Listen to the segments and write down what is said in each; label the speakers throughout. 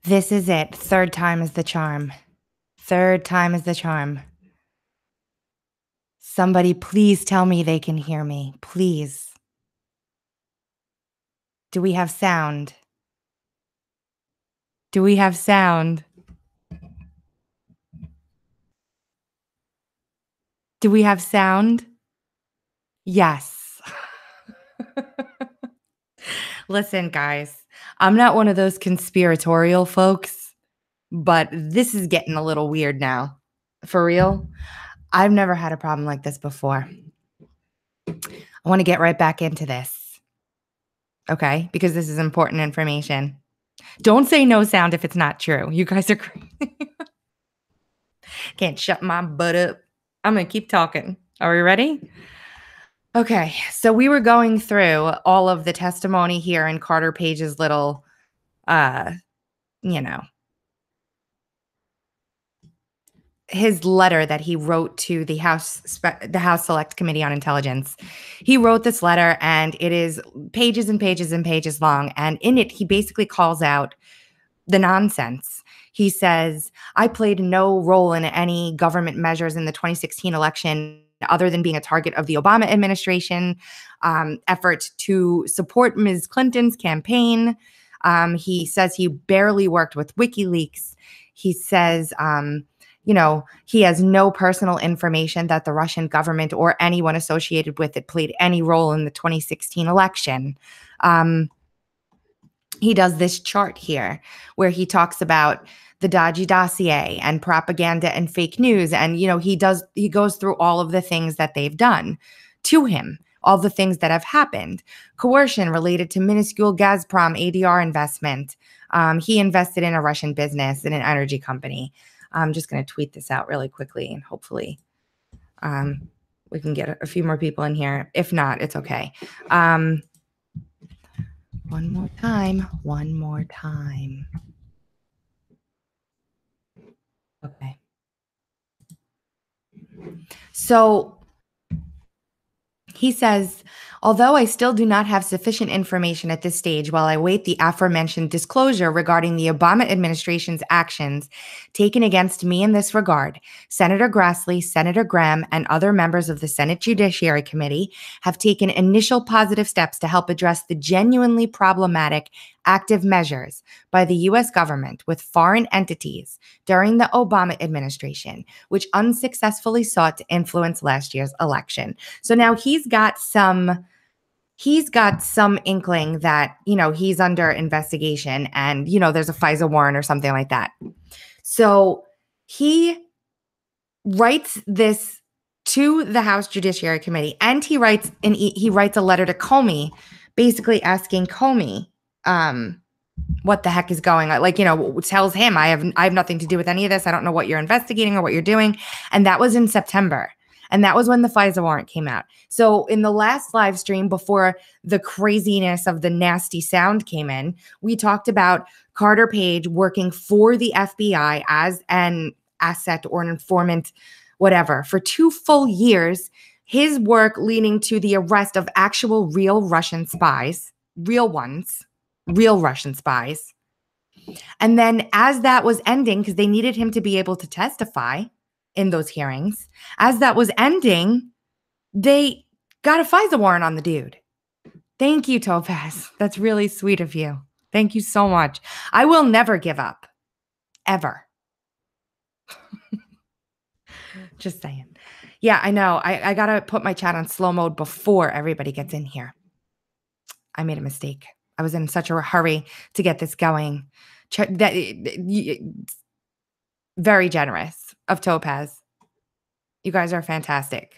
Speaker 1: This is it. Third time is the charm. Third time is the charm. Somebody please tell me they can hear me. Please. Do we have sound? Do we have sound? Do we have sound? Yes. Listen, guys, I'm not one of those conspiratorial folks, but this is getting a little weird now. For real, I've never had a problem like this before. I want to get right back into this, okay? Because this is important information. Don't say no sound if it's not true. You guys are crazy. Can't shut my butt up. I'm going to keep talking. Are we ready? Okay, so we were going through all of the testimony here in Carter Page's little, you know, his letter that he wrote to the House Select Committee on Intelligence. He wrote this letter, and it is pages and pages and pages long. And in it, he basically calls out the nonsense. He says, I played no role in any government measures in the 2016 election other than being a target of the Obama administration effort to support Ms. Clinton's campaign. He says he barely worked with WikiLeaks. He says, he has no personal information that the Russian government or anyone associated with it played any role in the 2016 election. He does this chart here where he talks about the dodgy dossier and propaganda and fake news. And, he goes through all of the things that they've done to him, all the things that have happened. Coercion related to minuscule Gazprom ADR investment. He invested in a Russian business, in an energy company. I'm just going to tweet this out really quickly, and hopefully we can get a few more people in here. If not, it's okay. One more time. Okay. So he says, although I still do not have sufficient information at this stage while I await the aforementioned disclosure regarding the Obama administration's actions taken against me in this regard, Senator Grassley, Senator Graham, and other members of the Senate Judiciary Committee have taken initial positive steps to help address the genuinely problematic active measures by the U.S. government with foreign entities during the Obama administration, which unsuccessfully sought to influence last year's election. So now he's got some inkling that, he's under investigation and, there's a FISA warrant or something like that. So he writes this to the House Judiciary Committee, and he writes a letter to Comey, basically asking Comey, what the heck is going on? Tells him, I have nothing to do with any of this. I don't know what you're investigating or what you're doing. And that was in September. And that was when the FISA warrant came out. So in the last live stream, before the craziness of the nasty sound came in, we talked about Carter Page working for the FBI as an asset or an informant, whatever, for 2 full years. His work leading to the arrest of actual real Russian spies, real ones, real Russian spies. And then as that was ending, because they needed him to be able to testify in those hearings, as that was ending, they got a FISA warrant on the dude. Thank you, Topaz. That's really sweet of you. Thank you so much. I will never give up. Ever. Just saying. Yeah, I know. I got to put my chat on slow mode before everybody gets in here. I made a mistake. I was in such a hurry to get this going. Very generous of Topaz. You guys are fantastic.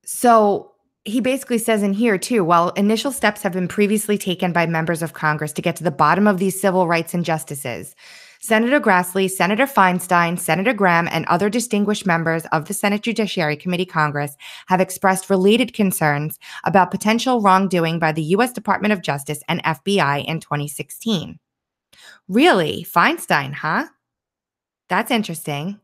Speaker 1: So he basically says in here too, while initial steps have been previously taken by members of Congress to get to the bottom of these civil rights injustices, Senator Grassley, Senator Feinstein, Senator Graham, and other distinguished members of the Senate Judiciary Committee Congress have expressed related concerns about potential wrongdoing by the U.S. Department of Justice and FBI in 2016. Really? Feinstein, huh? That's interesting.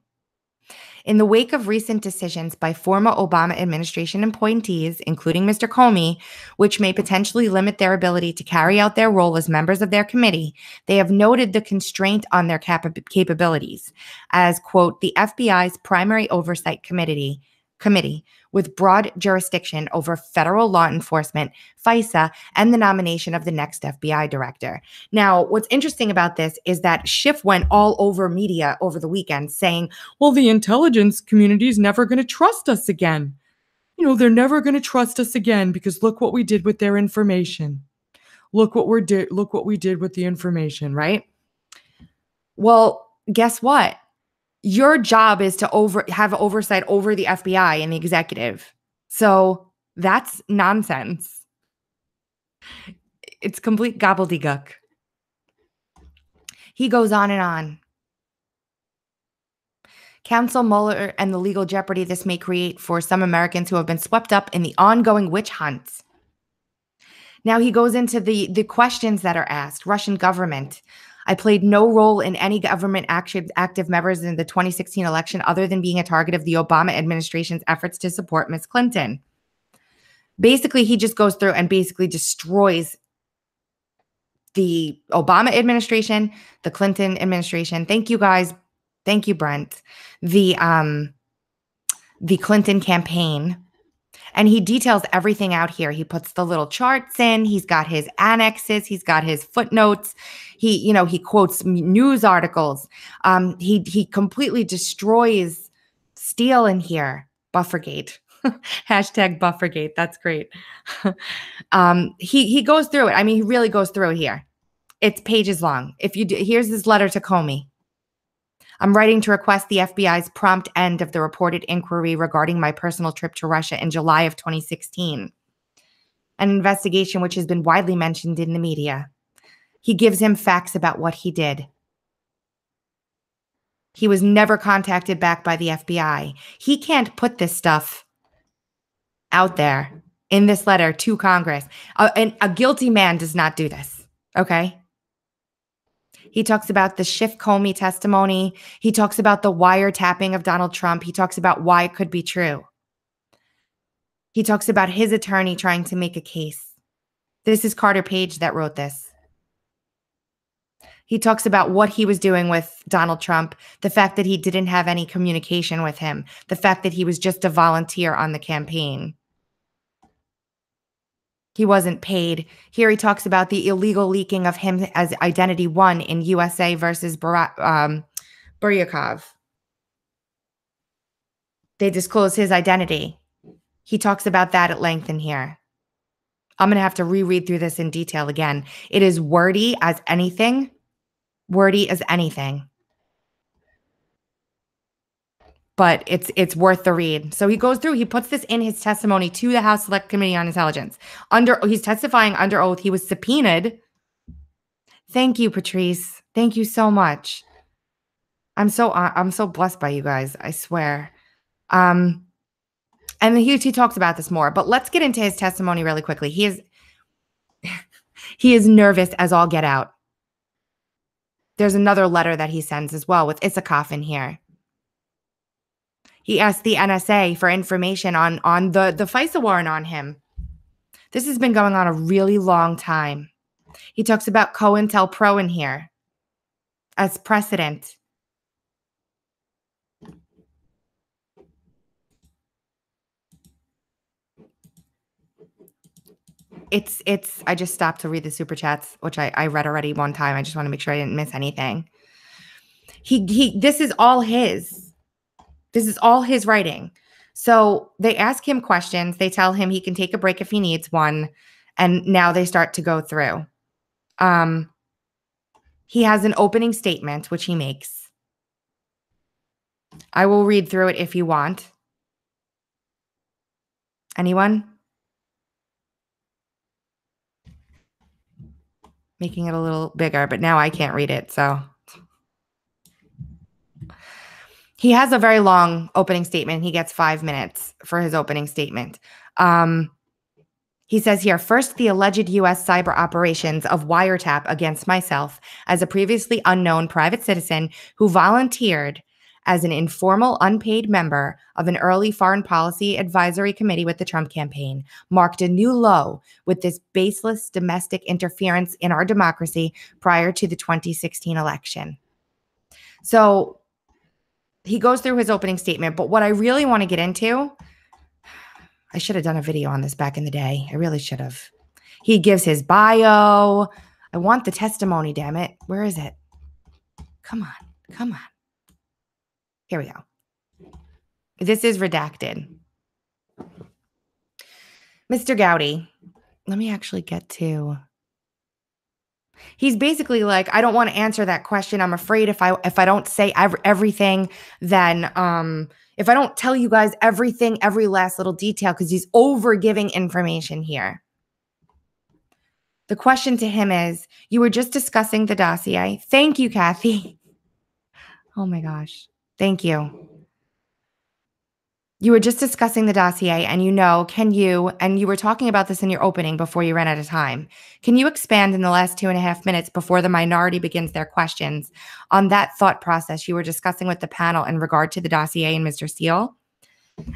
Speaker 1: In the wake of recent decisions by former Obama administration appointees, including Mr. Comey, which may potentially limit their ability to carry out their role as members of their committee, they have noted the constraint on their capabilities as, quote, the FBI's primary oversight committee with broad jurisdiction over federal law enforcement, FISA, and the nomination of the next FBI director. Now, what's interesting about this is that Schiff went all over media over the weekend saying, well, the intelligence community is never going to trust us again. You know, they're never going to trust us again because look what we did with their information. Look what we did with the information, right? Well, guess what? Your job is to have oversight over the FBI and the executive. So that's nonsense. It's complete gobbledygook. He goes on and on. Counsel Mueller and the legal jeopardy this may create for some Americans who have been swept up in the ongoing witch hunts. Now he goes into the questions that are asked. Russian government. I played no role in any government active members in the 2016 election other than being a target of the Obama administration's efforts to support Ms. Clinton. Basically, he just goes through and basically destroys the Obama administration, the Clinton administration. Thank you, guys. Thank you, Brent. The Clinton campaign. And he details everything out here. He puts the little charts in. He's got his annexes. He's got his footnotes. He quotes news articles. He completely destroys Steele in here. Buffergate. Hashtag Buffergate. That's great. He goes through it. I mean, he really goes through it here. It's pages long. Here's his letter to Comey. I'm writing to request the FBI's prompt end of the reported inquiry regarding my personal trip to Russia in July of 2016, an investigation which has been widely mentioned in the media. He gives him facts about what he did. He was never contacted back by the FBI. He can't put this stuff out there in this letter to Congress. A guilty man does not do this, okay? He talks about the Schiff Comey testimony. He talks about the wiretapping of Donald Trump. He talks about why it could be true. He talks about his attorney trying to make a case. This is Carter Page that wrote this. He talks about what he was doing with Donald Trump, the fact that he didn't have any communication with him, the fact that he was just a volunteer on the campaign. He wasn't paid. Here he talks about the illegal leaking of him as Identity One in USA versus Buryakov. They disclose his identity. He talks about that at length in here. I'm going to have to reread through this in detail again. It is wordy as anything. Wordy as anything. But it's worth the read. So he goes through, he puts this in his testimony to the House Select Committee on Intelligence. He's testifying under oath. He was subpoenaed. Thank you, Patrice. Thank you so much. I'm so blessed by you guys. I swear. And he talks about this more, but let's get into his testimony really quickly. He is nervous as all get out. There's another letter that he sends as well with Isikoff in here. He asked the NSA for information on the FISA warrant on him. This has been going on a really long time. He talks about COINTELPRO in here as precedent. I just stopped to read the super chats, which I read already one time. I just want to make sure I didn't miss anything. This is all his. This is all his writing. So they ask him questions. They tell him he can take a break if he needs one. And now they start to go through. He has an opening statement, which he makes. I will read through it if you want. Anyone? Making it a little bigger, but now I can't read it, so... He has a very long opening statement. He gets 5 minutes for his opening statement. He says here, first, the alleged U.S. cyber operations of wiretap against myself as a previously unknown private citizen who volunteered as an informal, unpaid member of an early foreign policy advisory committee with the Trump campaign, marked a new low with this baseless domestic interference in our democracy prior to the 2016 election. So he goes through his opening statement, but what I really want to get into, I should have done a video on this back in the day. I really should have. He gives his bio. I want the testimony, damn it. Where is it? Come on. Come on. Here we go. This is redacted. Mr. Gowdy, let me actually get to... He's basically like, I don't want to answer that question. I'm afraid if I don't say everything, then if I don't tell you guys everything, every last little detail, because he's over giving information here. The question to him is, you were just discussing the dossier. Thank you, Kathy. Oh my gosh. Thank you. You were just discussing the dossier and you were talking about this in your opening before you ran out of time. Can you expand in the last 2.5 minutes before the minority begins their questions on that thought process you were discussing with the panel in regard to the dossier and Mr. Steele?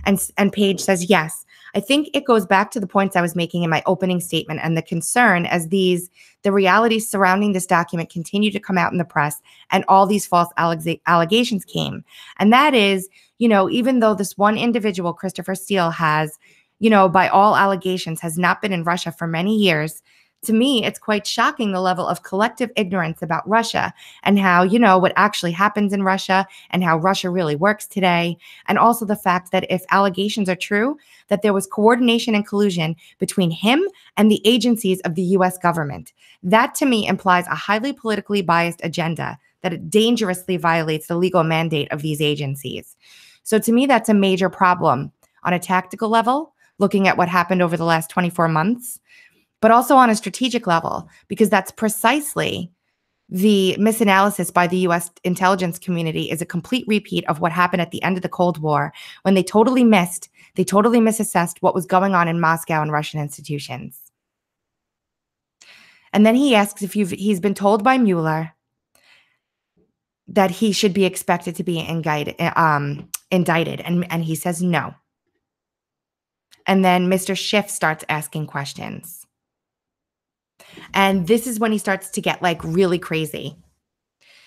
Speaker 1: And Paige says, yes. I think it goes back to the points I was making in my opening statement and the concern as the realities surrounding this document continue to come out in the press and all these false allegations came. And that is, even though this one individual, Christopher Steele, has, by all allegations, has not been in Russia for many years, to me, it's quite shocking the level of collective ignorance about Russia and how, what actually happens in Russia and how Russia really works today. And also the fact that if allegations are true, that there was coordination and collusion between him and the agencies of the US government. That to me implies a highly politically biased agenda that it dangerously violates the legal mandate of these agencies. So to me, that's a major problem on a tactical level, looking at what happened over the last 24 months. But also on a strategic level, because that's precisely the misanalysis by the U.S. intelligence community is a complete repeat of what happened at the end of the Cold War when they totally misassessed what was going on in Moscow and Russian institutions. And then he asks if he's been told by Mueller that he should be expected to be indicted, and he says no. And then Mr. Schiff starts asking questions. And this is when he starts to get really crazy.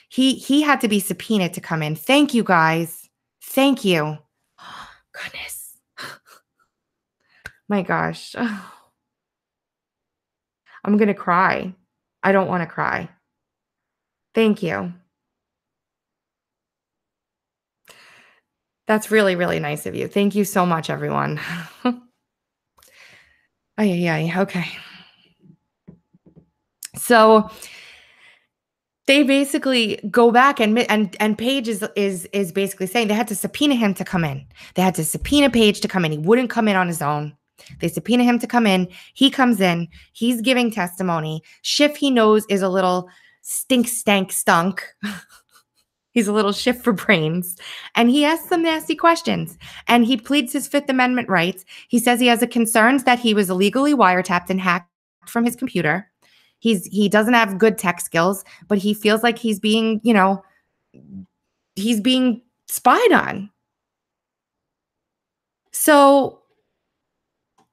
Speaker 1: He had to be subpoenaed to come in. Thank you, guys. Thank you. Oh, goodness. My gosh. I'm going to cry. I don't want to cry. Thank you. That's really, really nice of you. Thank you so much, everyone. Okay. So they basically go back and Paige is basically saying they had to subpoena him to come in. They had to subpoena Paige to come in. He wouldn't come in on his own. They subpoena him to come in. He comes in. He's giving testimony. Schiff, he knows, is a little stunk. He's a little Schiff for brains. And he asks some nasty questions. And he pleads his Fifth Amendment rights. He says he has concerns that he was illegally wiretapped and hacked from his computer. He doesn't have good tech skills, but he feels like he's being, he's being spied on. So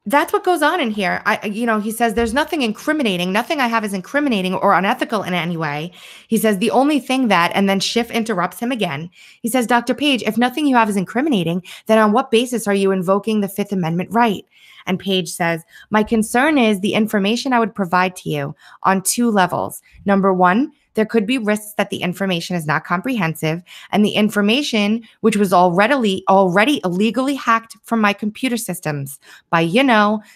Speaker 1: that's what goes on in here. He says there's nothing incriminating. Nothing I have is incriminating or unethical in any way. He says the only thing that, and then Schiff interrupts him again. He says, Dr. Page, if nothing you have is incriminating, then on what basis are you invoking the Fifth Amendment right? And Paige says, my concern is the information I would provide to you on 2 levels. Number 1, there could be risks that the information is not comprehensive, and the information, which was already illegally hacked from my computer systems by,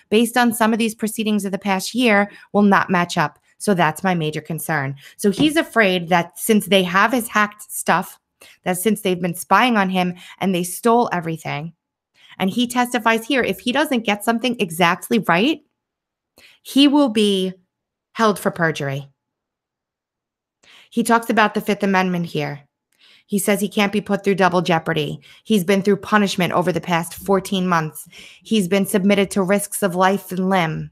Speaker 1: based on some of these proceedings of the past year, will not match up. So that's my major concern. So he's afraid that since they have his hacked stuff, that since they've been spying on him and they stole everything, and he testifies here, if he doesn't get something exactly right, he will be held for perjury. He talks about the Fifth Amendment here. He says he can't be put through double jeopardy. He's been through punishment over the past 14 months. He's been submitted to risks of life and limb.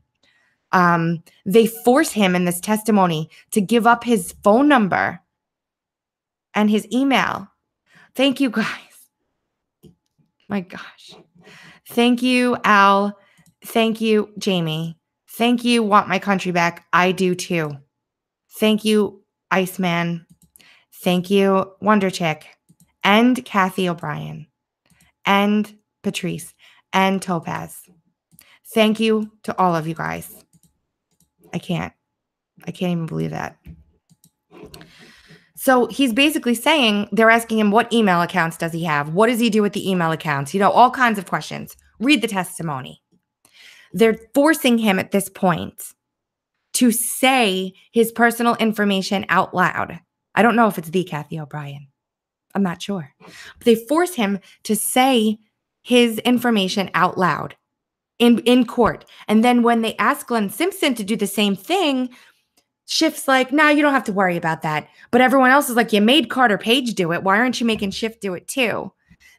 Speaker 1: They force him in this testimony to give up his phone number and his email. Thank you, guys. My gosh. Thank you, Al. Thank you, Jamie. Thank you, Want My Country Back. I do too. Thank you, Iceman. Thank you, Wonder Chick. And Kathy O'Brien. And Patrice. And Topaz. Thank you to all of you guys. I can't even believe that. So he's basically saying, they're asking him what email accounts does he have? What does he do with the email accounts? All kinds of questions. Read the testimony. They're forcing him at this point to say his personal information out loud. I don't know if it's the Kathy O'Brien. I'm not sure. But they force him to say his information out loud in court. And then when they ask Glenn Simpson to do the same thing, Schiff's like, nah, you don't have to worry about that. But everyone else is like, you made Carter Page do it. Why aren't you making Schiff do it too?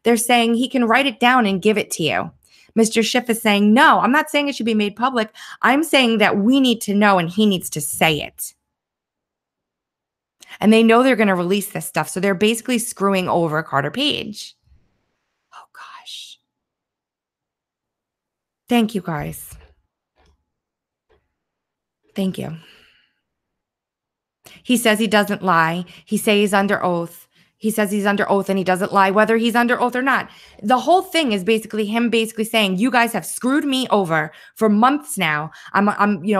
Speaker 1: They're saying he can write it down and give it to you. Mr. Schiff is saying, no, I'm not saying it should be made public. I'm saying that we need to know and he needs to say it. And they know they're going to release this stuff. So they're basically screwing over Carter Page. Oh, gosh. Thank you, guys. Thank you. He says he doesn't lie. He says he's under oath. He says he's under oath and he doesn't lie, whether he's under oath or not. The whole thing is basically him saying, you guys have screwed me over for months now.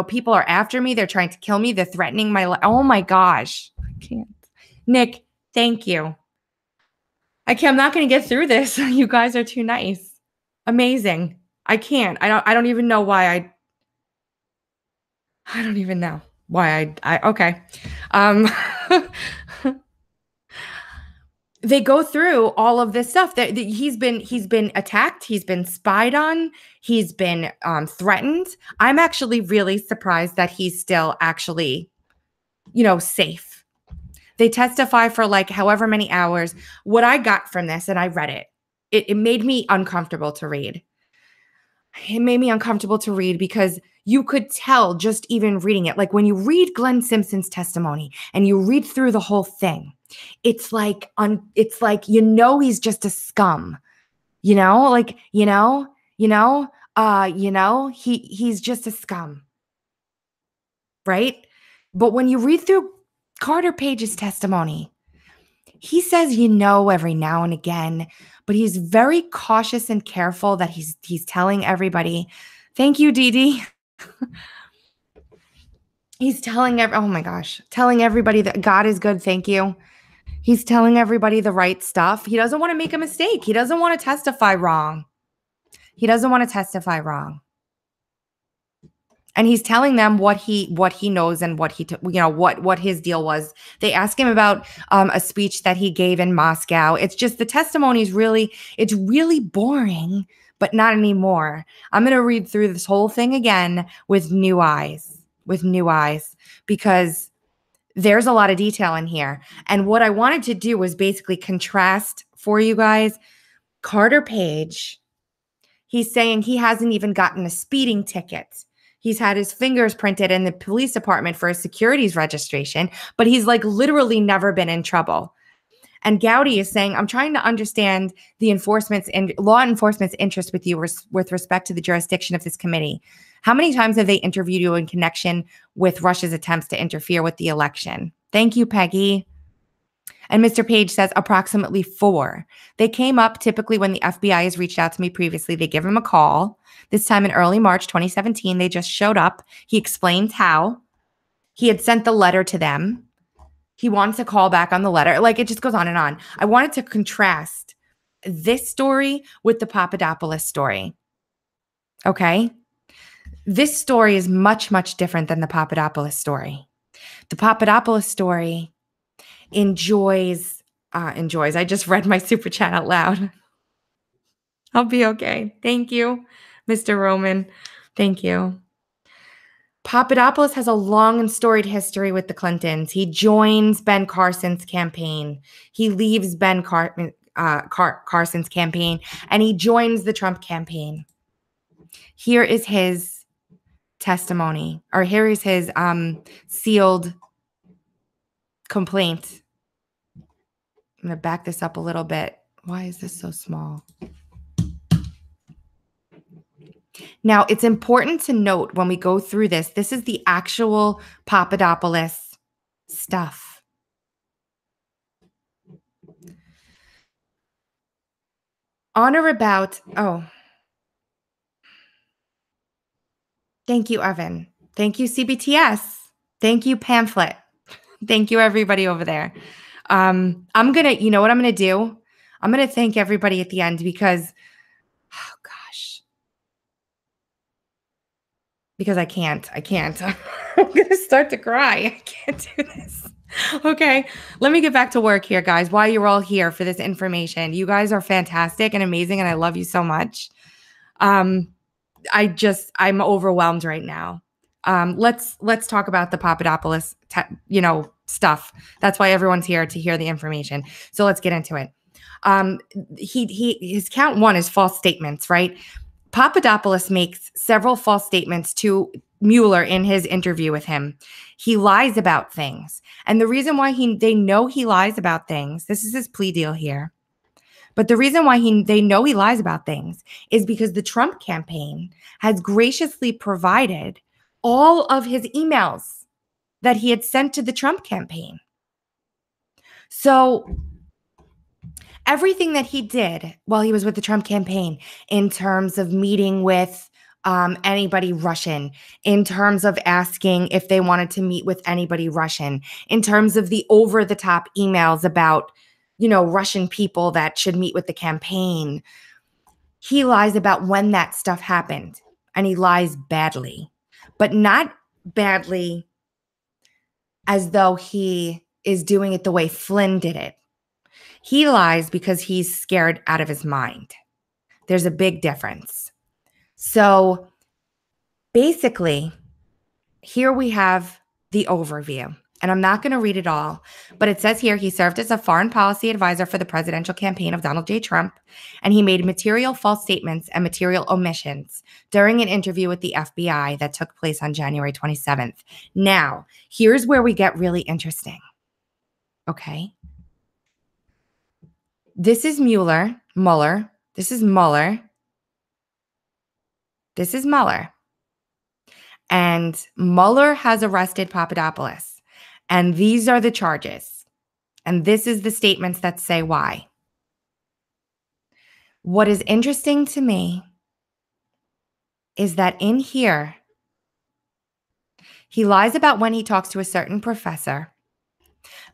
Speaker 1: People are after me. They're trying to kill me. They're threatening my life. Oh my gosh. I can't. Nick, thank you. I'm not going to get through this. You guys are too nice. Amazing. I can't. I don't even know why I don't even know why okay. They go through all of this stuff that he's been attacked. He's been spied on. He's been threatened. I'm actually really surprised that he's still actually, safe. They testify for like however many hours. What I got from this, and I read it, it made me uncomfortable to read. It made me uncomfortable to read because you could tell just even reading it. Like when you read Glenn Simpson's testimony and you read through the whole thing, it's like he's just a scum. He's just a scum. Right? But when you read through Carter Page's testimony, he says, every now and again, but he's very cautious and careful that he's telling everybody. Thank you, Dee Dee. He's telling everybody that God is good. Thank you. He's telling everybody the right stuff. He doesn't want to make a mistake. He doesn't want to testify wrong. And he's telling them what he knows and what his deal was. They ask him about a speech that he gave in Moscow. It's just the testimony is really boring, but not anymore. I'm going to read through this whole thing again with new eyes, because there's a lot of detail in here. And what I wanted to do was basically contrast for you guys Carter Page. He's saying he hasn't even gotten a speeding ticket. He's had his fingers printed in the police department for a securities registration, but he's like literally never been in trouble. And Gowdy is saying, I'm trying to understand the law enforcement's interest with you with respect to the jurisdiction of this committee. How many times have they interviewed you in connection with Russia's attempts to interfere with the election? Thank you, Peggy. And Mr. Page says approximately 4. They came up typically when the FBI has reached out to me previously. They give him a call. This time in early March 2017, they just showed up. He explained how he had sent the letter to them. He wants a call back on the letter. Like it just goes on and on. I wanted to contrast this story with the Papadopoulos story. Okay? This story is much, much different than the Papadopoulos story. The Papadopoulos story enjoys. I just read my super chat out loud. I'll be okay. Thank you, Mr. Roman. Thank you. Papadopoulos has a long and storied history with the Clintons. He joins Ben Carson's campaign. He leaves Ben Carson's campaign, and he joins the Trump campaign. Here is his testimony, or here is his sealed complaint. I'm going to back this up a little bit. Why is this so small? Now, it's important to note when we go through this, this is the actual Papadopoulos stuff. On or about, thank you, Evan. Thank you, CBTS. Thank you, Pamphlet. Thank you, everybody over there. I'm going to, you know what I'm going to do? I'm going to thank everybody at the end because, oh gosh, because I can't. I'm going to start to cry. I can't do this. Okay, let me get back to work here, guys. While you're all here for this information, you guys are fantastic and amazing, and I love you so much. I'm overwhelmed right now. Let's talk about the Papadopoulos, stuff. That's why everyone's here, to hear the information. So let's get into it. His count one is false statements, right? Papadopoulos makes several false statements to Mueller in his interview with him. He lies about things. And the reason why they know he lies about things, this is his plea deal here. But the reason why they know he lies about things is because the Trump campaign has graciously provided all of his emails that he had sent to the Trump campaign. So everything that he did while he was with the Trump campaign, in terms of meeting with anybody Russian, in terms of asking if they wanted to meet with anybody Russian, in terms of the over-the-top emails about, Russian people that should meet with the campaign, he lies about when that stuff happened, and he lies badly, but not badly as though he is doing it the way Flynn did it. He lies because he's scared out of his mind. There's a big difference. So basically, here we have the overview. And I'm not going to read it all, but it says here he served as a foreign policy advisor for the presidential campaign of Donald J. Trump, and he made material false statements and material omissions during an interview with the FBI that took place on January 27th. Now, here's where we get really interesting. Okay. This is Mueller. This is Mueller. This is Mueller. And Mueller has arrested Papadopoulos. And these are the charges. And this is the statements that say why. What is interesting to me is that in here, he lies about when he talks to a certain professor,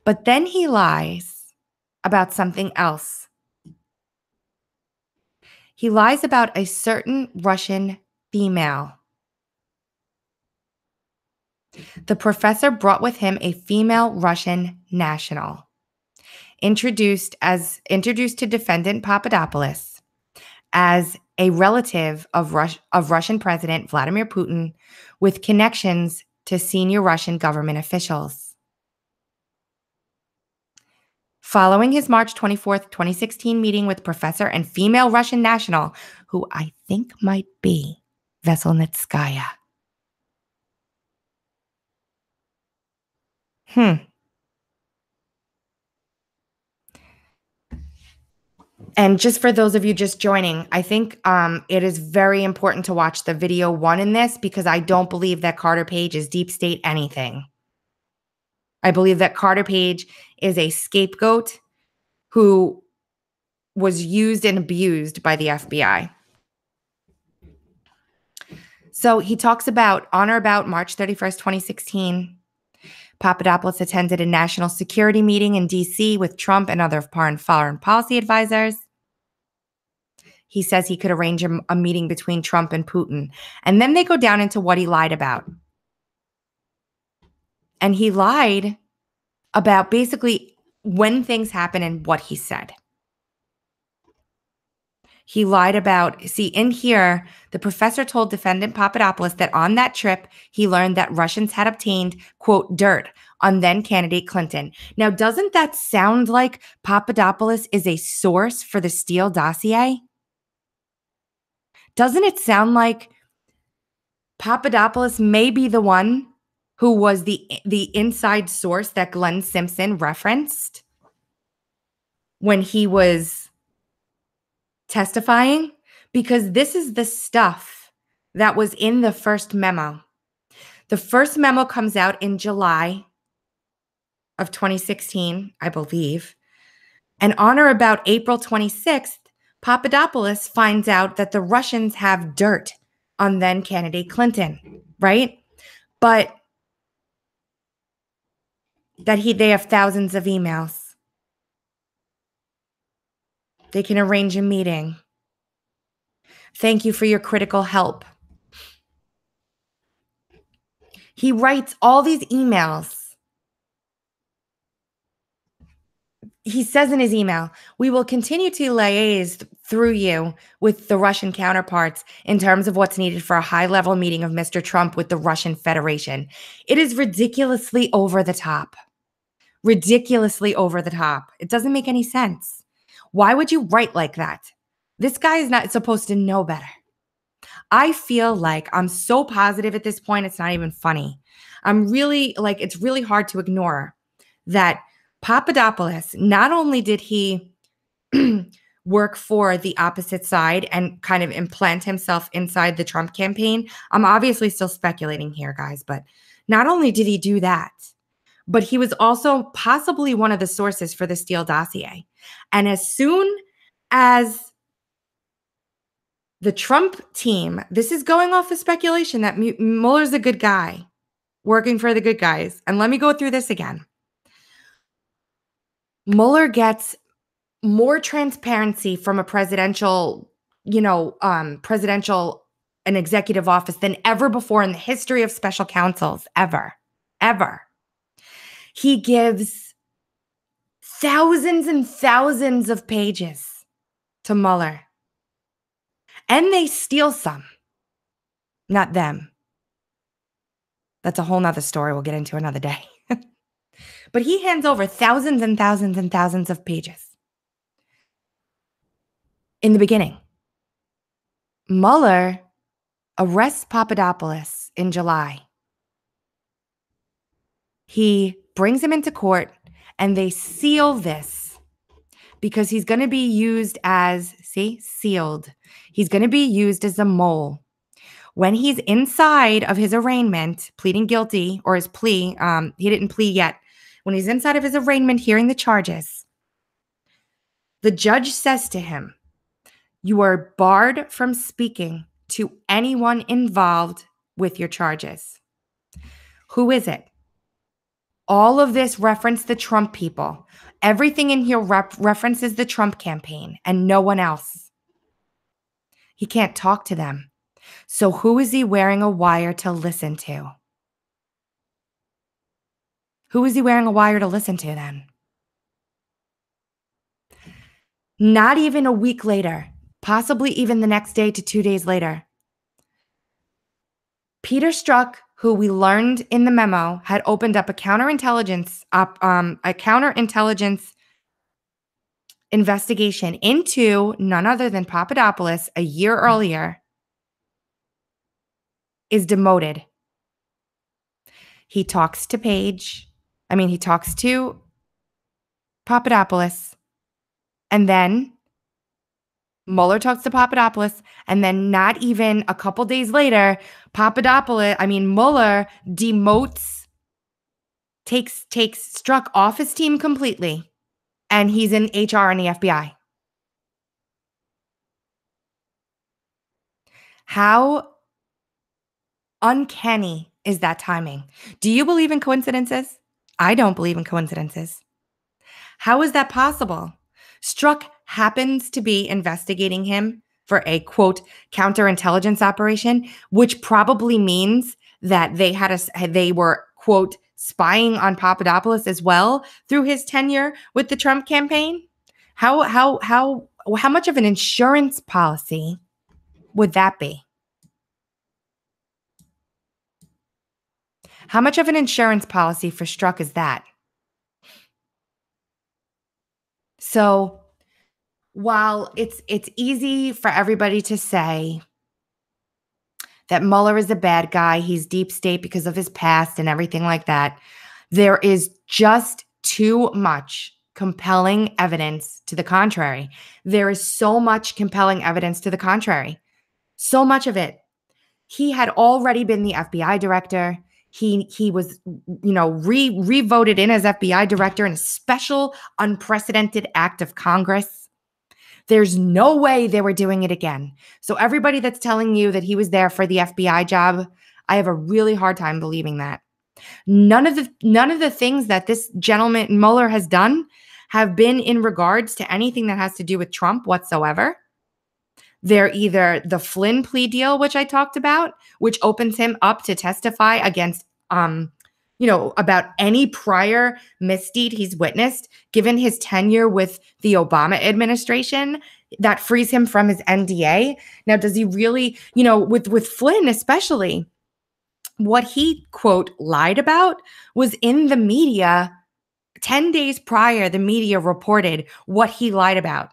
Speaker 1: but then he lies about something else. He lies about a certain Russian female. The professor brought with him a female Russian national, introduced to defendant Papadopoulos as a relative of Russian President Vladimir Putin with connections to senior Russian government officials. Following his March 24th, 2016 meeting with professor and female Russian national, who I think might be Veselnitskaya. And just for those of you just joining, I think it is very important to watch the video one in this, because I don't believe that Carter Page is deep state anything. I believe that Carter Page is a scapegoat who was used and abused by the FBI. So he talks about, on or about March 31st, 2016, Papadopoulos attended a national security meeting in D.C. with Trump and other foreign policy advisors. He says he could arrange a meeting between Trump and Putin. And then they go down into what he lied about. And he lied about basically when things happen and what he said. He lied about, in here, the professor told defendant Papadopoulos that on that trip, he learned that Russians had obtained, quote, dirt on then candidate Clinton. Now, doesn't that sound like Papadopoulos is a source for the Steele dossier? Doesn't it sound like Papadopoulos may be the one who was the inside source that Glenn Simpson referenced? when he was testifying, because this is the stuff that was in the first memo. The first memo comes out in July of 2016, I believe. And on or about April 26th, Papadopoulos finds out that the Russians have dirt on then candidate Clinton, right? But that they have thousands of emails. They can arrange a meeting. Thank you for your critical help. He writes all these emails. He says in his email, we will continue to liaise through you with the Russian counterparts in terms of what's needed for a high-level meeting of Mr. Trump with the Russian Federation. It is ridiculously over the top. Ridiculously over the top. It doesn't make any sense. Why would you write like that? This guy is not supposed to know better. I feel like I'm so positive at this point, it's not even funny. I'm really like, it's really hard to ignore that Papadopoulos, not only did he work for the opposite side and kind of implant himself inside the Trump campaign. I'm obviously still speculating here, guys, but not only did he do that, but he was also possibly one of the sources for the Steele dossier. And as soon as the Trump team, this is going off the speculation that Mueller's a good guy, working for the good guys. And let me go through this again. Mueller gets more transparency from a presidential and executive office than ever before in the history of special counsels, ever. He gives thousands and thousands of pages to Mueller. And they steal some. Not them. That's a whole nother story we'll get into another day. But he hands over thousands and thousands and thousands of pages. In the beginning, Mueller arrests Papadopoulos in July. He brings him into court and they seal this because he's going to be used as, sealed. He's going to be used as a mole. When he's inside of his arraignment, pleading guilty, or his plea, he didn't plea yet. When he's inside of his arraignment, hearing the charges, the judge says to him, you are barred from speaking to anyone involved with your charges. Who is it? All of this reference the Trump people. Everything in here references the Trump campaign and no one else. He can't talk to them. So who is he wearing a wire to listen to? Who is he wearing a wire to listen to then? Not even a week later, possibly even the next day to 2 days later, Peter Strzok, who we learned in the memo, had opened up a counterintelligence investigation into none other than Papadopoulos a year earlier, is demoted. He talks to Papadopoulos, and then Mueller talks to Papadopoulos, and then not even a couple days later, Mueller demotes, takes Strzok off his team completely, and he's in HR and the FBI. How uncanny is that timing? Do you believe in coincidences? I don't believe in coincidences. How is that possible? Strzok happens to be investigating him for a, quote, counterintelligence operation, which probably means that they were, quote, spying on Papadopoulos as well through his tenure with the Trump campaign. How much of an insurance policy would that be? How much of an insurance policy for Strzok is that? So while it's easy for everybody to say that Mueller is a bad guy, he's deep state because of his past and everything like that, there is just too much compelling evidence to the contrary. There is so much compelling evidence to the contrary. So much of it. He had already been the FBI director. He was, re-voted in as FBI director in a special unprecedented act of Congress. There's no way they were doing it again. So everybody that's telling you that he was there for the FBI job, I have a really hard time believing that. None of the things that this gentleman Mueller has done have been in regards to anything that has to do with Trump whatsoever. They're either the Flynn plea deal, which I talked about, which opens him up to testify against, about any prior misdeed he's witnessed, given his tenure with the Obama administration, that frees him from his NDA. Now, does he really, with Flynn especially, what he, quote, lied about was in the media 10 days prior. The media reported what he lied about.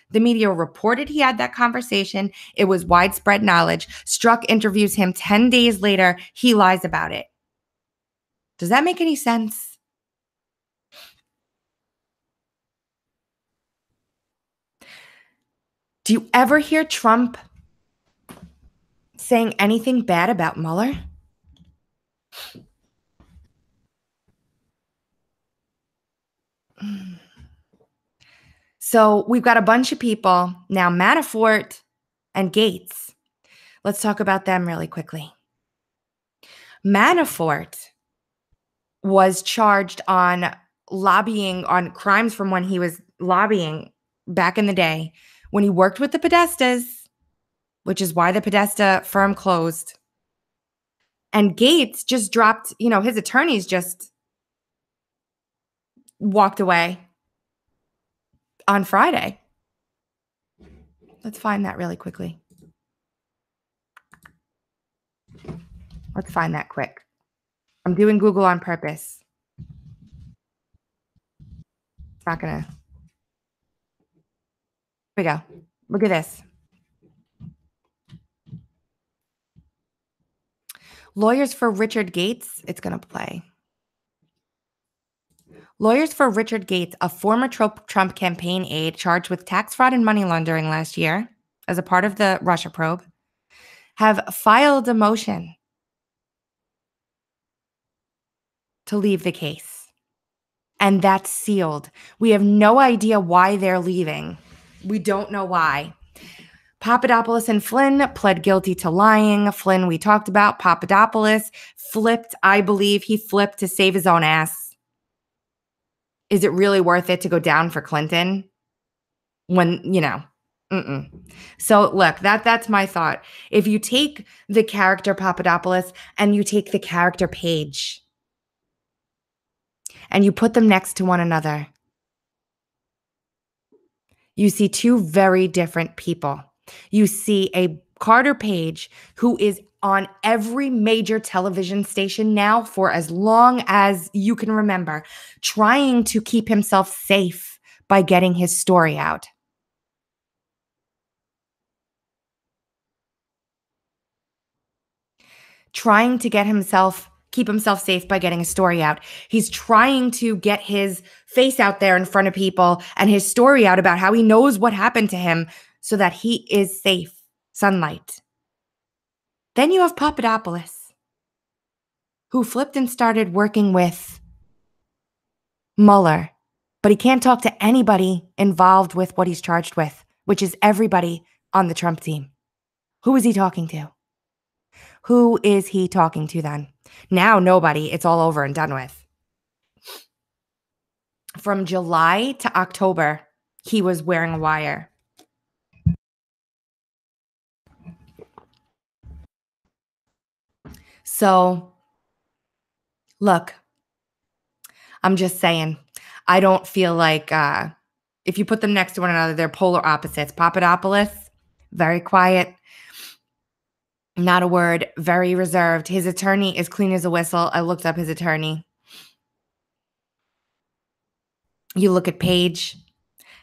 Speaker 1: The media reported he had that conversation. It was widespread knowledge. Strzok interviews him 10 days later. He lies about it. Does that make any sense? Do you ever hear Trump saying anything bad about Mueller? So we've got a bunch of people now, Manafort and Gates. Let's talk about them really quickly. Manafort was charged on lobbying, on crimes from when he was lobbying back in the day when he worked with the Podestas, which is why the Podesta firm closed. And Gates just dropped, his attorneys just walked away on Friday. Let's find that really quickly. Let's find that quick. I'm doing Google on purpose. It's not gonna. Here we go. Look at this. Lawyers for Richard Gates. It's gonna play. Lawyers for Richard Gates, a former Trump campaign aide charged with tax fraud and money laundering last year as a part of the Russia probe, have filed a motion to leave the case. And that's sealed. We have no idea why they're leaving. We don't know why. Papadopoulos and Flynn pled guilty to lying. Flynn, we talked about. Papadopoulos flipped, I believe he flipped to save his own ass. Is it really worth it to go down for Clinton? When, So look, that's my thought. If you take the character Papadopoulos and you take the character Page and you put them next to one another, you see two very different people. You see a Carter Page who is on every major television station now for as long as you can remember, trying to keep himself safe by getting his story out. Trying to keep himself safe by getting a story out. He's trying to get his face out there in front of people and his story out about how he knows what happened to him so that he is safe. Sunlight. Then you have Papadopoulos, who flipped and started working with Mueller, but he can't talk to anybody involved with what he's charged with, which is everybody on the Trump team. Who is he talking to? Who is he talking to then? Now, nobody. It's all over and done with. From July to October, he was wearing a wire. So, look, I'm just saying, I don't feel like if you put them next to one another, they're polar opposites. Papadopoulos, very quiet. Not a word, very reserved. His attorney is clean as a whistle. I looked up his attorney. You look at Page,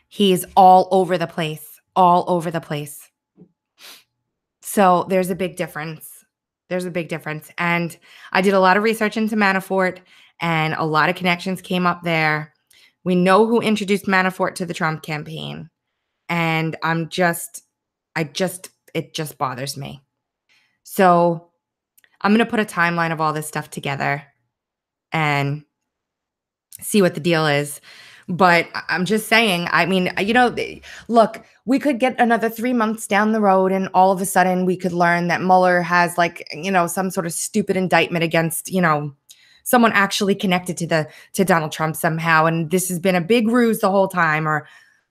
Speaker 1: he is all over the place, all over the place. So there's a big difference. There's a big difference. And I did a lot of research into Manafort, and a lot of connections came up there We know who introduced Manafort to the Trump campaign. And it just bothers me. So I'm going to put a timeline of all this stuff together and see what the deal is. But I'm just saying, I mean, look, we could get another 3 months down the road and all of a sudden we could learn that Mueller has some sort of stupid indictment against, someone actually connected to Donald Trump somehow. And this has been a big ruse the whole time or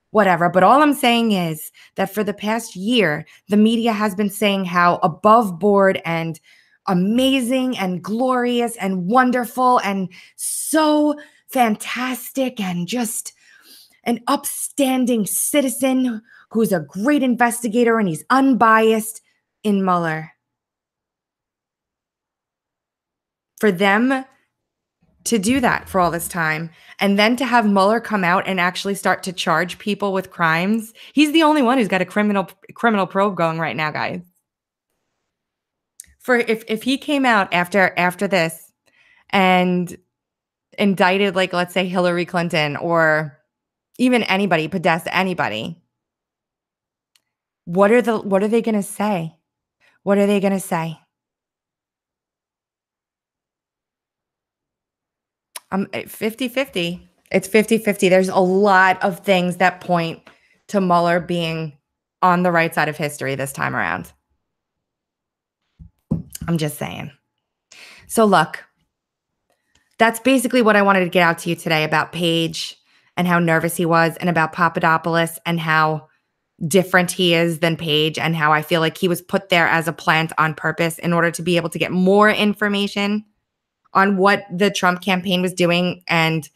Speaker 1: whatever. But all I'm saying is that for the past year, the media has been saying how above board and amazing and glorious and wonderful and so fantastic and just an upstanding citizen who's a great investigator and he's unbiased in Mueller. For them to do that for all this time and then to have Mueller come out and actually start to charge people with crimes. He's the only one who's got a criminal probe going right now, guys. For if he came out after this and indicted, like, let's say Hillary Clinton or even anybody, Podesta, anybody, what are they going to say? What are they going to say? 50-50. It's 50-50. There's a lot of things that point to Mueller being on the right side of history this time around. I'm just saying. So look, that's basically what I wanted to get out to you today about Page and how nervous he was and about Papadopoulos and how different he is than Page and how I feel like he was put there as a plant on purpose in order to be able to get more information on what the Trump campaign was doing and,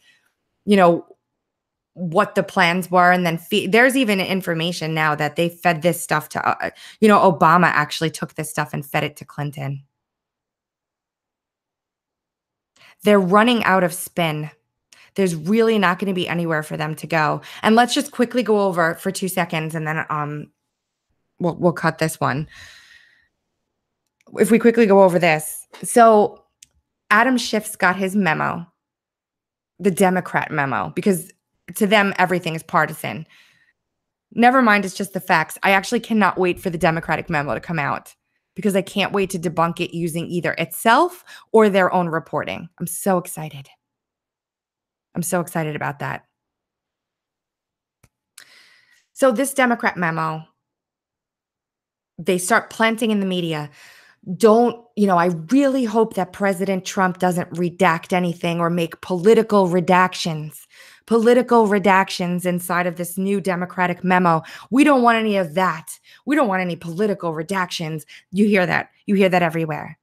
Speaker 1: what the plans were. And then there's even information now that they fed this stuff to, Obama actually took this stuff and fed it to Clinton. They're running out of spin. There's really not going to be anywhere for them to go. And let's just quickly go over for 2 seconds and then we'll cut this one. If we quickly go over this. So Adam Schiff's got his memo, the Democrat memo, because to them, everything is partisan. Never mind, it's just the facts. I actually cannot wait for the Democratic memo to come out because I can't wait to debunk it using either itself or their own reporting. I'm so excited. I'm so excited about that. So this Democrat memo, they start planting in the media. I really hope that President Trump doesn't redact anything or make political redactions inside of this new Democratic memo. We don't want any of that. We don't want any political redactions. You hear that. You hear that everywhere.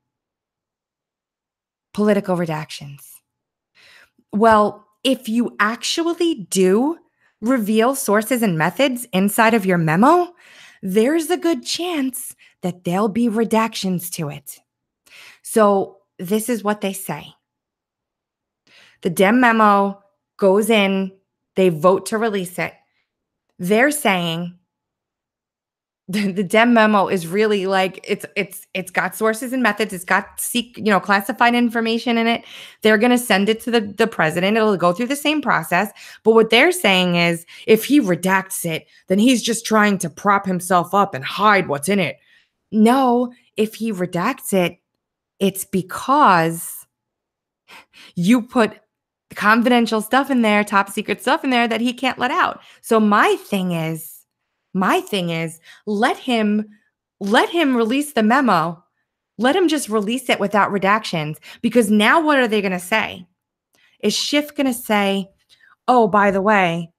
Speaker 1: Political redactions. Well, if you actually do reveal sources and methods inside of your memo, there's a good chance that there'll be redactions to it. So this is what they say. The Dem memo goes in, they vote to release it. They're saying the Dem memo is really like it's got sources and methods, it's got classified information in it. They're going to send it to the president. It'll go through the same process. But what they're saying is if he redacts it, then he's just trying to prop himself up and hide what's in it. No, if he redacts it, it's because you put confidential stuff in there, top secret stuff in there that he can't let out. So my thing is let him release the memo. Let him just release it without redactions. Because now what are they going to say? Is Schiff going to say, oh, by the way,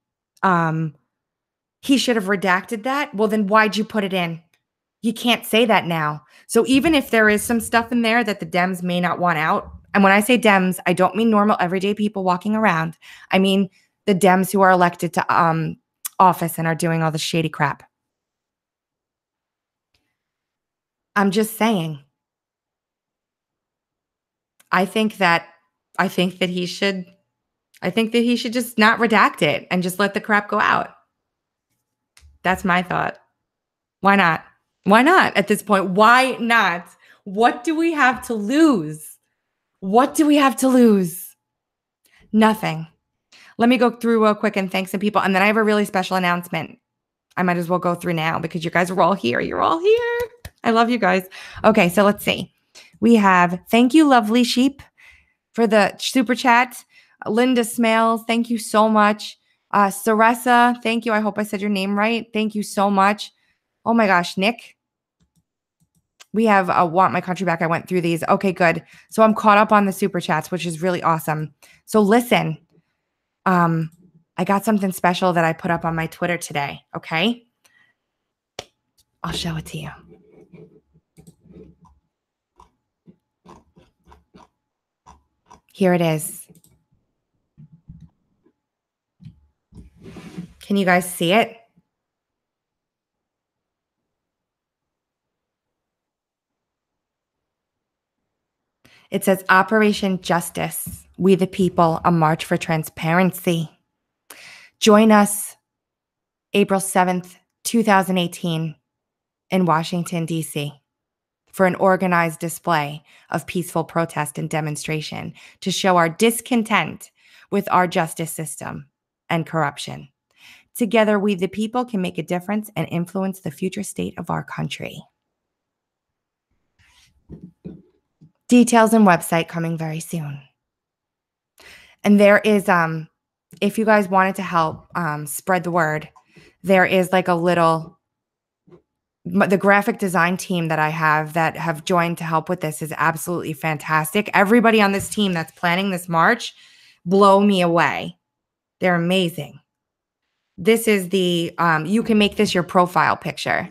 Speaker 1: he should have redacted that? Well, then why'd you put it in? You can't say that now. So even if there is some stuff in there that the Dems may not want out, and when I say Dems, I don't mean normal everyday people walking around. I mean the Dems who are elected to office and are doing all the shady crap. I'm just saying. I think that he should just not redact it and just let the crap go out. That's my thought. Why not? Why not at this point? Why not? What do we have to lose? What do we have to lose? Nothing. Let me go through real quick and thank some people. And then I have a really special announcement. I might as well go through now because you guys are all here. You're all here. I love you guys. Okay, so let's see. We have thank you, Lovely Sheep, for the super chat. Linda Smales, thank you so much. Saressa, thank you. I hope I said your name right. Thank you so much. Oh my gosh, Nick. We have Want My Country Back. I went through these. Okay, good. So I'm caught up on the super chats, which is really awesome. So listen, I got something special that I put up on my Twitter today, okay? I'll show it to you. Here it is. Can you guys see it? It says Operation Justice, We the People, a March for Transparency. Join us April 7th, 2018 in Washington, D.C. for an organized display of peaceful protest and demonstration to show our discontent with our justice system and corruption. Together, we the people can make a difference and influence the future state of our country. Details and website coming very soon. And there is, if you guys wanted to help spread the word, there is like a little, the graphic design team that I have that have joined to help with this is absolutely fantastic. Everybody on this team that's planning this march blow me away. They're amazing. This is the, you can make this your profile picture.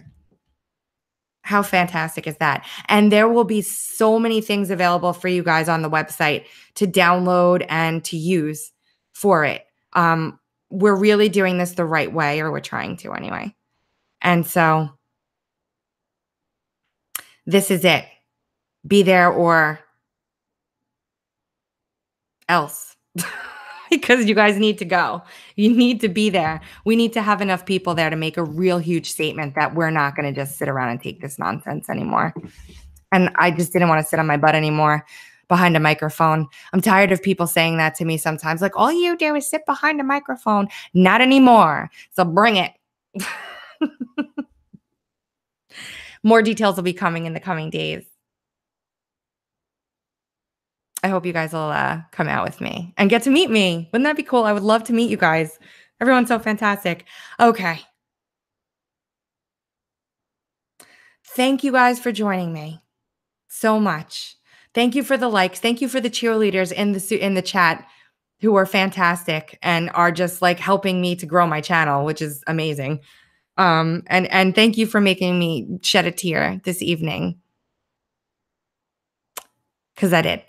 Speaker 1: How fantastic is that? And there will be so many things available for you guys on the website to download and to use for it. We're really doing this the right way, or we're trying to anyway. And so this is it. Be there or else. Because you guys need to go. You need to be there. We need to have enough people there to make a real huge statement that we're not going to just sit around and take this nonsense anymore. And I just didn't want to sit on my butt anymore behind a microphone. I'm tired of people saying that to me sometimes. Like, all you do is sit behind a microphone. Not anymore. So bring it. More details will be coming in the coming days. I hope you guys will come out with me and get to meet me. Wouldn't that be cool? I would love to meet you guys. Everyone's so fantastic. Okay. Thank you guys for joining me so much. Thank you for the likes. Thank you for the cheerleaders in the chat who are fantastic and are just like helping me to grow my channel, which is amazing. And thank you for making me shed a tear this evening. Because I did.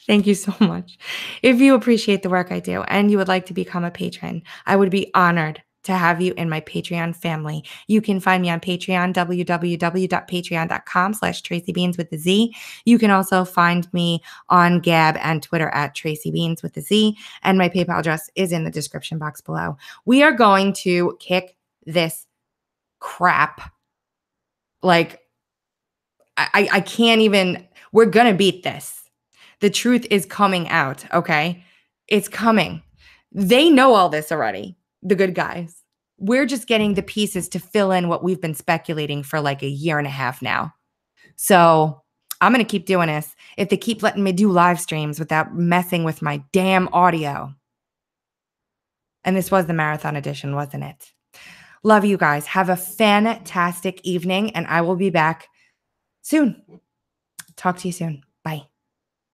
Speaker 1: Thank you so much. If you appreciate the work I do and you would like to become a patron, I would be honored to have you in my Patreon family. You can find me on Patreon, www.patreon.com/TracyBeans with the Z. You can also find me on Gab and Twitter at TracyBeans with the Z. And my PayPal address is in the description box below. We are going to kick this crap. Like, I can't even, we're going to beat this. The truth is coming out, okay? It's coming. They know all this already, the good guys. We're just getting the pieces to fill in what we've been speculating for like a year and a half now. So I'm going to keep doing this. If they keep letting me do live streams without messing with my damn audio. And this was the marathon edition, wasn't it? Love you guys. Have a fantastic evening, and I will be back soon. Talk to you soon.